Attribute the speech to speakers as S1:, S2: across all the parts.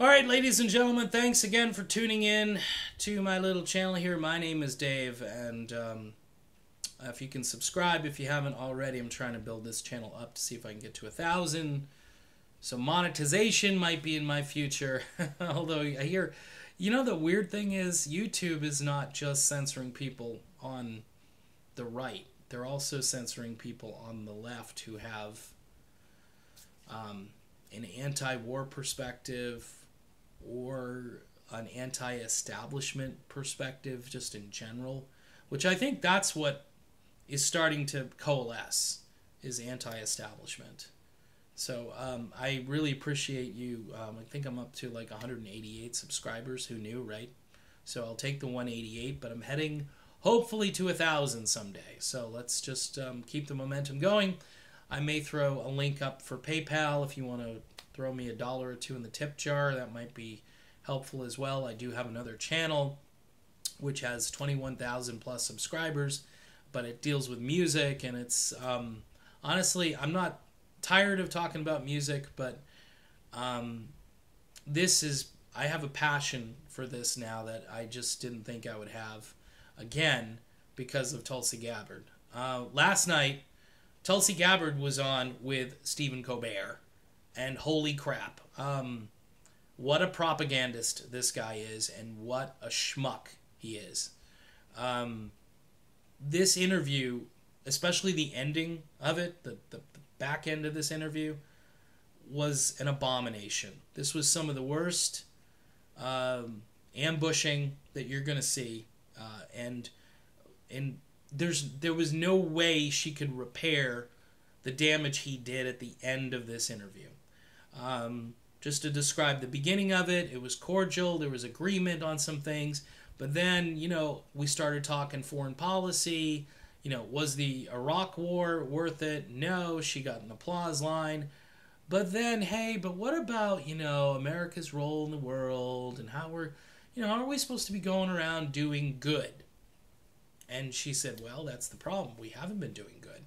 S1: All right, ladies and gentlemen, thanks again for tuning in to my little channel here. My name is Dave, and if you can subscribe if you haven't already, I'm trying to build this channel up to see if I can get to 1,000. So monetization might be in my future. Although I hear, the weird thing is YouTube is not just censoring people on the right. They're also censoring people on the left who have an anti-war perspective or an anti-establishment perspective just in general, which I think that's what is starting to coalesce, is anti-establishment. So I really appreciate you. I think I'm up to like 188 subscribers. Who knew, right? So I'll take the 188, but I'm heading hopefully to 1,000 someday. So let's just keep the momentum going. I may throw a link up for PayPal if you want to throw me $1 or $2 in the tip jar. That might be helpful as well. I do have another channel which has 21,000 plus subscribers, but it deals with music, and it's honestly, I'm not tired of talking about music, but I have a passion for this now that I just didn't think I would have again because of Tulsi Gabbard. Last night, Tulsi Gabbard was on with Stephen Colbert, and holy crap, what a propagandist this guy is, and what a schmuck he is. This interview, especially the ending of it, the back end of this interview, was an abomination. This was some of the worst ambushing that you're going to see, and there was no way she could repair the damage he did at the end of this interview. Just to describe the beginning of it, it was cordial, there was agreement on some things, but then, we started talking foreign policy. Was the Iraq war worth it? No, she got an applause line. But then, hey, but what about, America's role in the world, and how how are we supposed to be going around doing good? And she said, well, that's the problem. We haven't been doing good.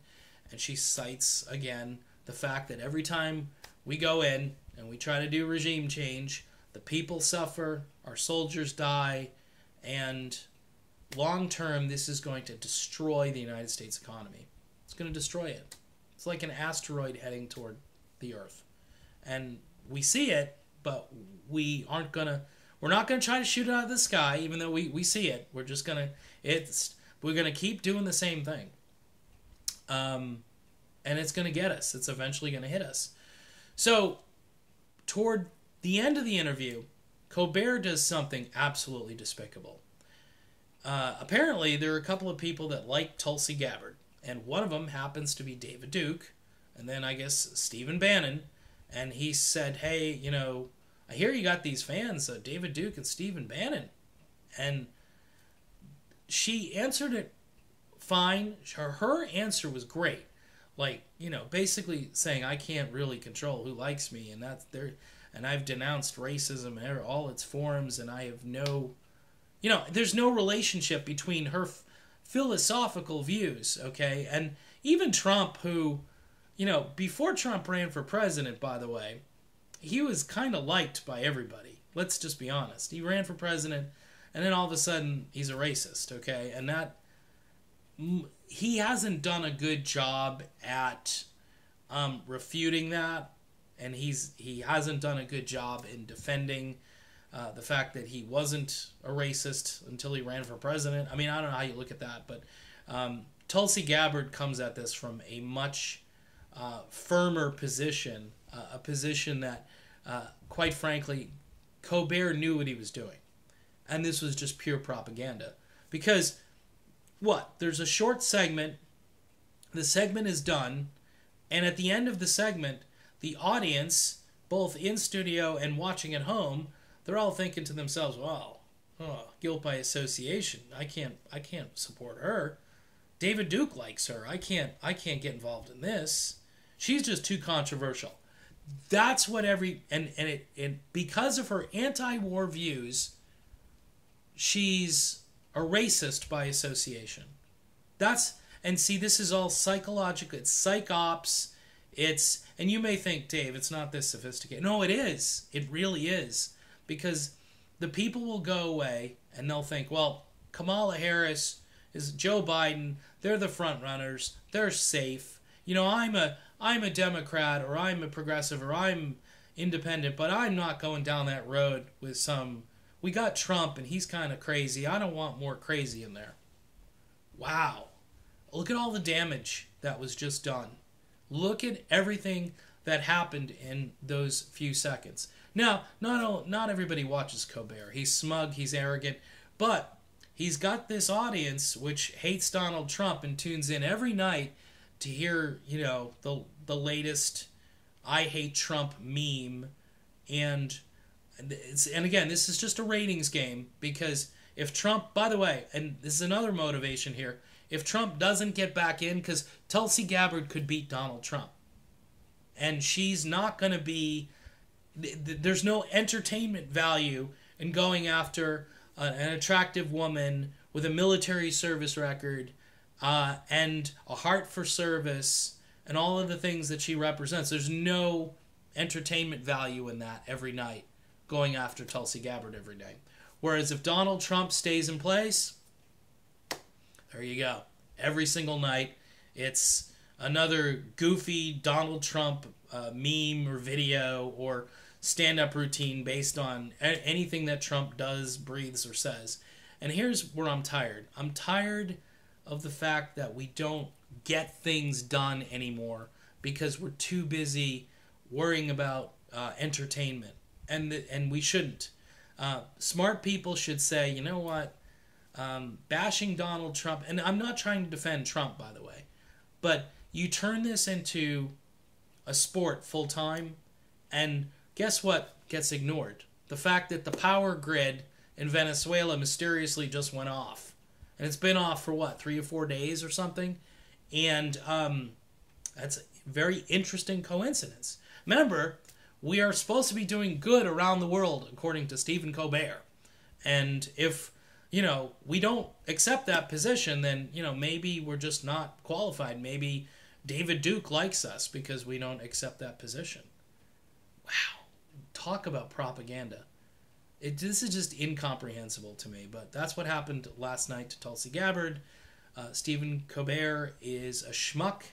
S1: And she cites, again, the fact that every time we go in and we try to do regime change, the people suffer, our soldiers die, and long term, this is going to destroy the United States economy. It's going to destroy it. It's like an asteroid heading toward the Earth. And we see it, but we're not going to try to shoot it out of the sky, even though we see it. We're going to keep doing the same thing. And it's going to get us. It's eventually going to hit us. So, toward the end of the interview, Colbert does something absolutely despicable. Apparently, there are a couple of people that like Tulsi Gabbard, and one of them happens to be David Duke, and then I guess Stephen Bannon, and he said, hey, I hear you got these fans, David Duke and Stephen Bannon, and she answered it fine. Her answer was great. Like, basically saying I can't really control who likes me, and that's there, and I've denounced racism in all its forms, and I have no, there's no relationship between her philosophical views, okay? And even Trump, who, before Trump ran for president, by the way, he was kind of liked by everybody. Let's just be honest. He ran for president, and then all of a sudden, he's a racist, okay? And that, he hasn't done a good job at refuting that, and he hasn't done a good job in defending the fact that he wasn't a racist until he ran for president. I mean, I don't know how you look at that, but Tulsi Gabbard comes at this from a much firmer position, a position that, quite frankly, Colbert knew what he was doing. And this was just pure propaganda. Because, there's a short segment, the segment is done, and at the end of the segment, the audience, both in studio and watching at home, they're all thinking to themselves, well, guilt by association. I can't support her. David Duke likes her. I can't get involved in this. She's just too controversial. That's what and because of her anti-war views, she's a racist by association. And see, this is all psychological. It's psych ops. And you may think, Dave, it's not this sophisticated. No, it is. It really is. because the people will go away and they'll think, well, Kamala Harris is Joe Biden. They're the front runners. They're safe. You know, I'm a Democrat, or I'm a progressive, or I'm independent, but I'm not going down that road with some. We got Trump and he's kind of crazy. I don't want more crazy in there. Wow. Look at all the damage that was just done. Look at everything that happened in those few seconds. Now, not everybody watches Colbert. He's smug, he's arrogant, but he's got this audience which hates Donald Trump and tunes in every night to hear, you know, the latest I hate Trump meme. And again, this is just a ratings game, because if Trump, by the way, and this is another motivation here, if Trump doesn't get back in, because Tulsi Gabbard could beat Donald Trump, and she's not going to be, there's no entertainment value in going after an attractive woman with a military service record and a heart for service and all of the things that she represents. There's no entertainment value in that every night, going after Tulsi Gabbard every day. Whereas if Donald Trump stays in place, there you go. Every single night, it's another goofy Donald Trump meme or video or stand-up routine based on anything that Trump does, breathes, or says. And here's where I'm tired. I'm tired of the fact that we don't get things done anymore because we're too busy worrying about entertainment. And we shouldn't. Smart people should say, you know what, bashing Donald Trump, and I'm not trying to defend Trump, by the way, but you turn this into a sport full-time, and guess what gets ignored? The fact that the power grid in Venezuela mysteriously just went off. And it's been off for, what, 3 or 4 days or something? And that's a very interesting coincidence. Remember, we are supposed to be doing good around the world, according to Stephen Colbert. And if, you know, we don't accept that position, then, you know, maybe we're just not qualified. Maybe David Duke likes us because we don't accept that position. Wow. Talk about propaganda. This is just incomprehensible to me, but that's what happened last night to Tulsi Gabbard. Stephen Colbert is a schmuck.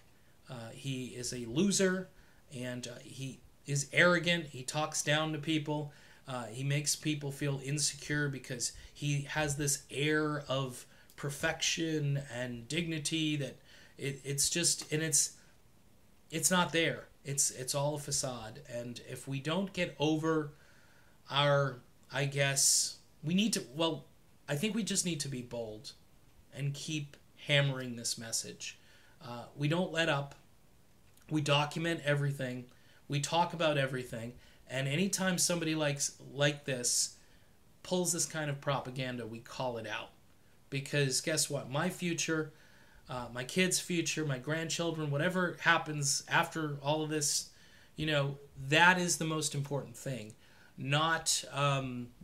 S1: He is a loser, and he is arrogant. He talks down to people. He makes people feel insecure because he has this air of perfection and dignity that it's just, and it's not there. It's all a facade. And if we don't get over our, I guess, we need to, well, I think we just need to be bold and keep hammering this message. We don't let up. We document everything. We talk about everything. And anytime somebody like this pulls this kind of propaganda, we call it out. Because guess what? My future, my kids' future, my grandchildren, whatever happens after all of this, you know, that is the most important thing. Not,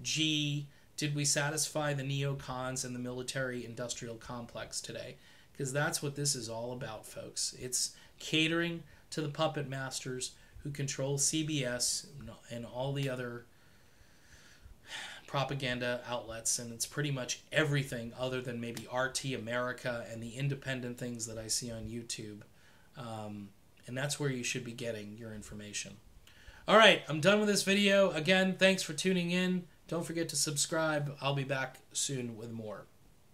S1: gee, did we satisfy the neocons and the military-industrial complex today? Because that's what this is all about, folks. It's catering to the puppet masters who control CBS and all the other propaganda outlets, and it's pretty much everything other than maybe RT America and the independent things that I see on YouTube. And that's where you should be getting your information. All right, I'm done with this video. Again, thanks for tuning in. Don't forget to subscribe. I'll be back soon with more.